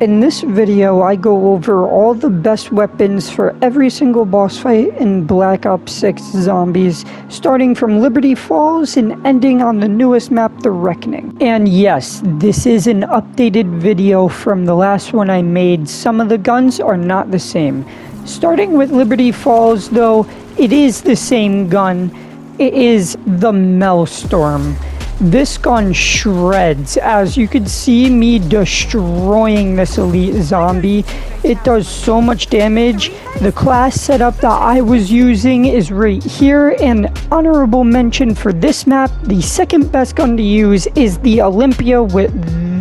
In this video, I go over all the best weapons for every single boss fight in Black Ops 6 Zombies, starting from Liberty Falls and ending on the newest map, The Reckoning. And yes, this is an updated video from the last one I made. Some of the guns are not the same. Starting with Liberty Falls, though, it is the same gun. It is the Maelstrom. This gun shreds. As you can see me destroying this elite zombie. It does so much damage. The class setup that I was using is right here, and honorable mention for this map, the second best gun to use is the Olympia with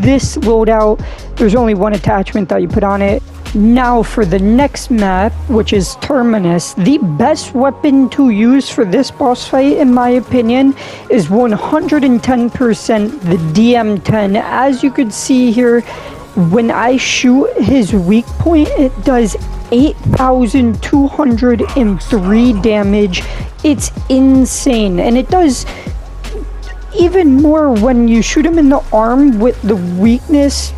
this loadout. There's only one attachment that you put on it. Now for the next map, which is Terminus, the best weapon to use for this boss fight, in my opinion, is 110% the DM10. As you could see here, when I shoot his weak point, it does 8,203 damage. It's insane, and it does even more when you shoot him in the arm with the weakness,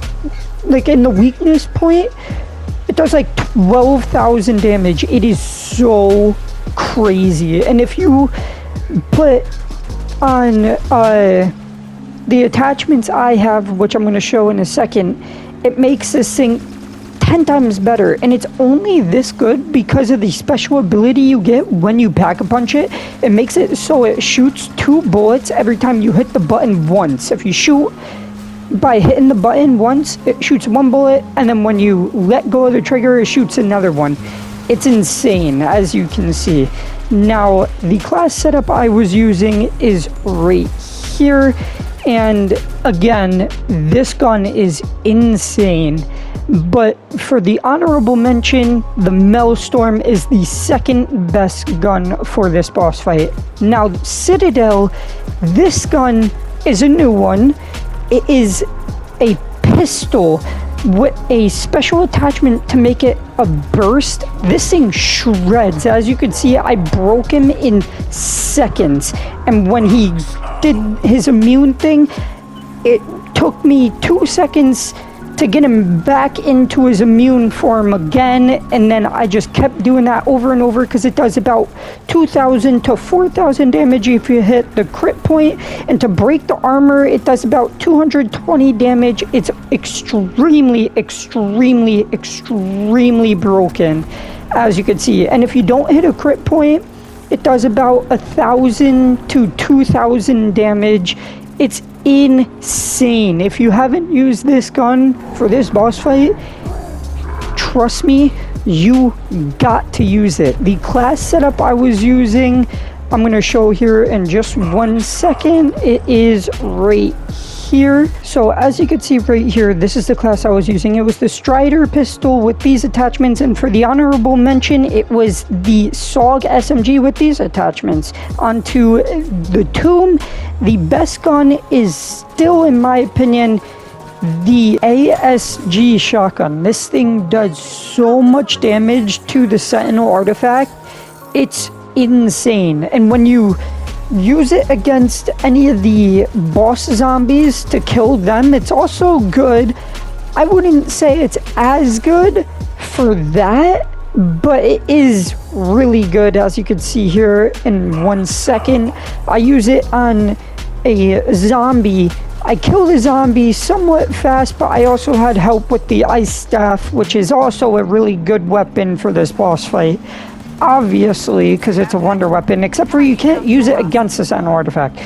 like in the weakness point. It does like 12,000 damage. It is so crazy. And if you put on the attachments I have, which I'm going to show in a second, it makes this thing 10 times better. And it's only this good because of the special ability you get when you pack-a-punch it. It makes it so it shoots 2 bullets every time you hit the button once. If you shoot by hitting the button once, it shoots 1 bullet, and then when you let go of the trigger, it shoots another one. It's insane, as you can see. Now, the class setup I was using is right here, and again, this gun is insane. But for the honorable mention, the Maelstrom is the second best gun for this boss fight. Now, Citadel, this gun is a new one. It is a pistol with a special attachment to make it a burst. This thing shreds. As you can see, I broke him in seconds. And when he did his immune thing, it took me 2 seconds to get him back into his immune form again, and then I just kept doing that over and over because it does about 2,000 to 4,000 damage if you hit the crit point, and to break the armor it does about 220 damage. It's extremely broken, as you can see. And if you don't hit a crit point, it does about 1,000 to 2,000 damage. It's insane. If you haven't used this gun for this boss fight, trust me, you got to use it. The class setup I was using, I'm going to show here in just 1 second. It is right here. So as you can see right here, this is the class I was using. It was the Strider pistol with these attachments, and for the honorable mention, it was the SOG SMG with these attachments. Onto the Tomb, the best gun is still, in my opinion, the ASG shotgun. This thing does so much damage to the Sentinel artifact. It's insane. And when you use it against any of the boss zombies to kill them, it's also good. I wouldn't say it's as good for that, but it is really good. As you can see here in 1 second, I use it on a zombie. I killed a zombie somewhat fast, but I also had help with the ice staff, which is also a really good weapon for this boss fight. Obviously, because it's a wonder weapon, except for you can't use it against the Sentinel artifact.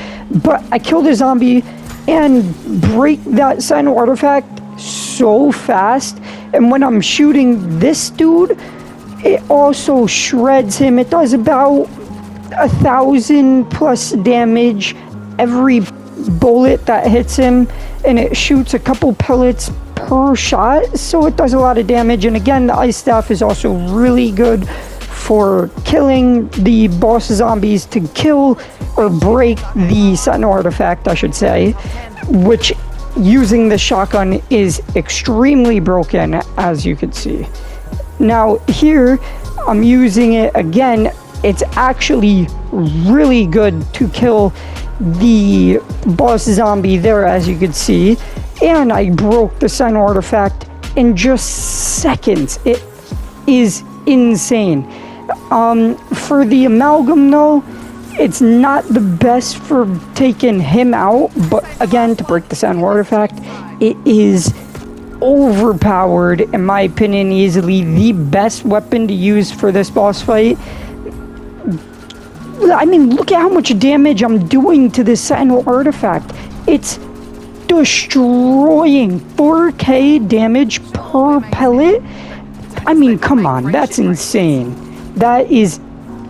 But I killed a zombie and break that Sentinel artifact so fast. And when I'm shooting this dude, it also shreds him. It does about 1,000 plus damage every bullet that hits him, and it shoots a couple pellets per shot, so it does a lot of damage. And again, the ice staff is also really good for killing the boss zombies, to kill or break the Sentinel artifact, I should say, which using the shotgun is extremely broken, as you can see. Now here, I'm using it again. It's actually really good to kill the boss zombie there, as you can see. And I broke the Sentinel artifact in just seconds. It is insane. For the amalgam though, it's not the best for taking him out, but again, to break the sound artifact, it is overpowered, in my opinion, easily the best weapon to use for this boss fight. I mean, look at how much damage I'm doing to this Sentinel artifact. It's destroying 4k damage per pellet. I mean, come on, that's insane. That is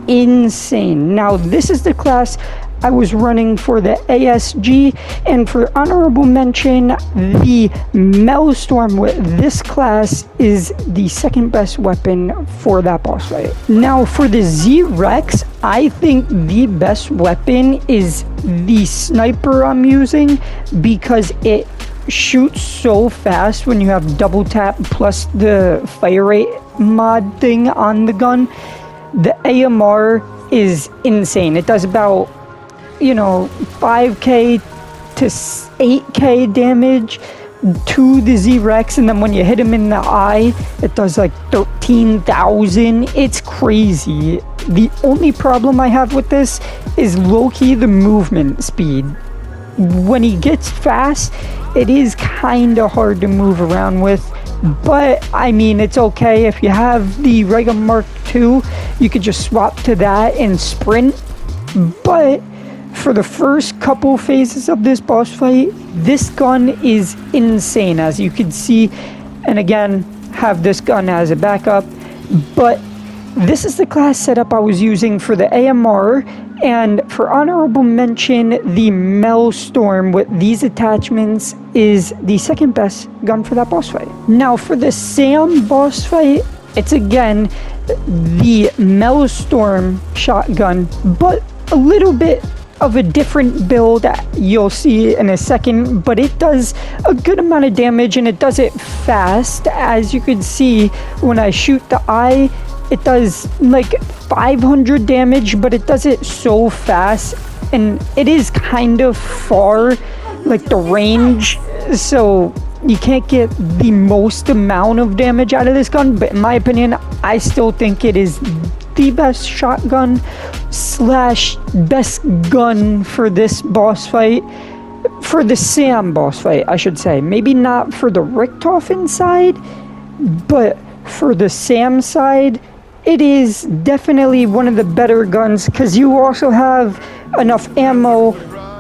insane. Now, this is the class I was running for the ASG, and for honorable mention, the Maelstrom with this class is the second best weapon for that boss fight. Now, for the Z-Rex, I think the best weapon is the sniper I'm using, because it shoots so fast when you have double tap plus the fire rate mod thing on the gun. The AMR is insane. It does about, you know, 5k to 8k damage to the Z-Rex, and then when you hit him in the eye, it does like 13,000. It's crazy. The only problem I have with this is low-key the movement speed. When he gets fast, it is kind of hard to move around with, but I mean, it's okay. If you have the Rega Mark II, you could just swap to that and sprint. But for the first couple phases of this boss fight, this gun is insane, as you can see. And again, have this gun as a backup. But this is the class setup I was using for the AMR, and for honorable mention, the Maelstrom with these attachments is the second best gun for that boss fight. Now, for the Sam boss fight, it's again the Maelstrom shotgun, but a little bit of a different build that you'll see in a second, but it does a good amount of damage, and it does it fast. As you can see, when I shoot the eye, it does like 500 damage, but it does it so fast, and it is kind of far, like the range, so you can't get the most amount of damage out of this gun. But in my opinion, I still think it is the best shotgun slash best gun for this boss fight, for the Sam boss fight, I should say. Maybe not for the Richtofen side, but for the Sam side, it is definitely one of the better guns, because you also have enough ammo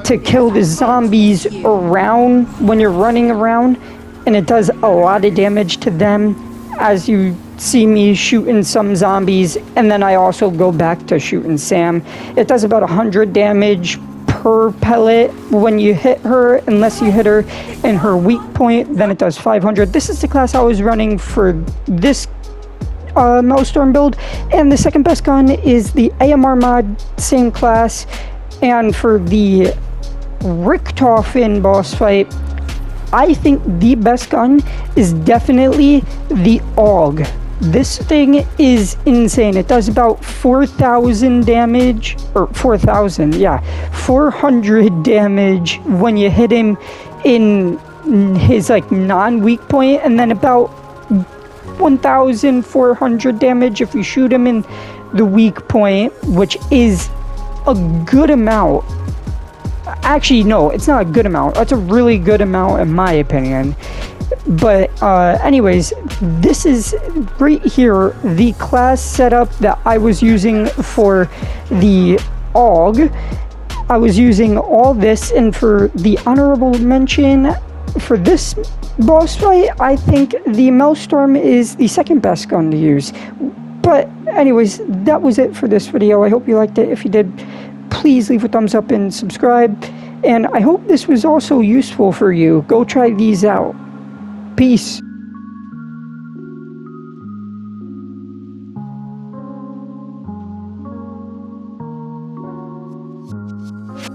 to kill the zombies around when you're running around, and it does a lot of damage to them, as you see me shooting some zombies, and then I also go back to shooting Sam. It does about 100 damage per pellet when you hit her, unless you hit her in her weak point, then it does 500. This is the class I was running for this Maelstrom build, and the second best gun is the AMR mod, same class. And for the Richtofen boss fight, I think the best gun is definitely the AUG. This thing is insane. It does about 4,000 damage, or 4,000, yeah, 400 damage when you hit him in his like non-weak point, and then about 1,400 damage if you shoot him in the weak point, which is a good amount. Actually, no, it's not a good amount. That's a really good amount in my opinion. But anyways, this is right here the class setup that I was using for the AUG. I was using all this, and for the honorable mention for this boss fight, I think the Maelstrom is the second best gun to use. But anyways, that was it for this video. I hope you liked it. If you did, please leave a thumbs up and subscribe. And I hope this was also useful for you. Go try these out. Peace.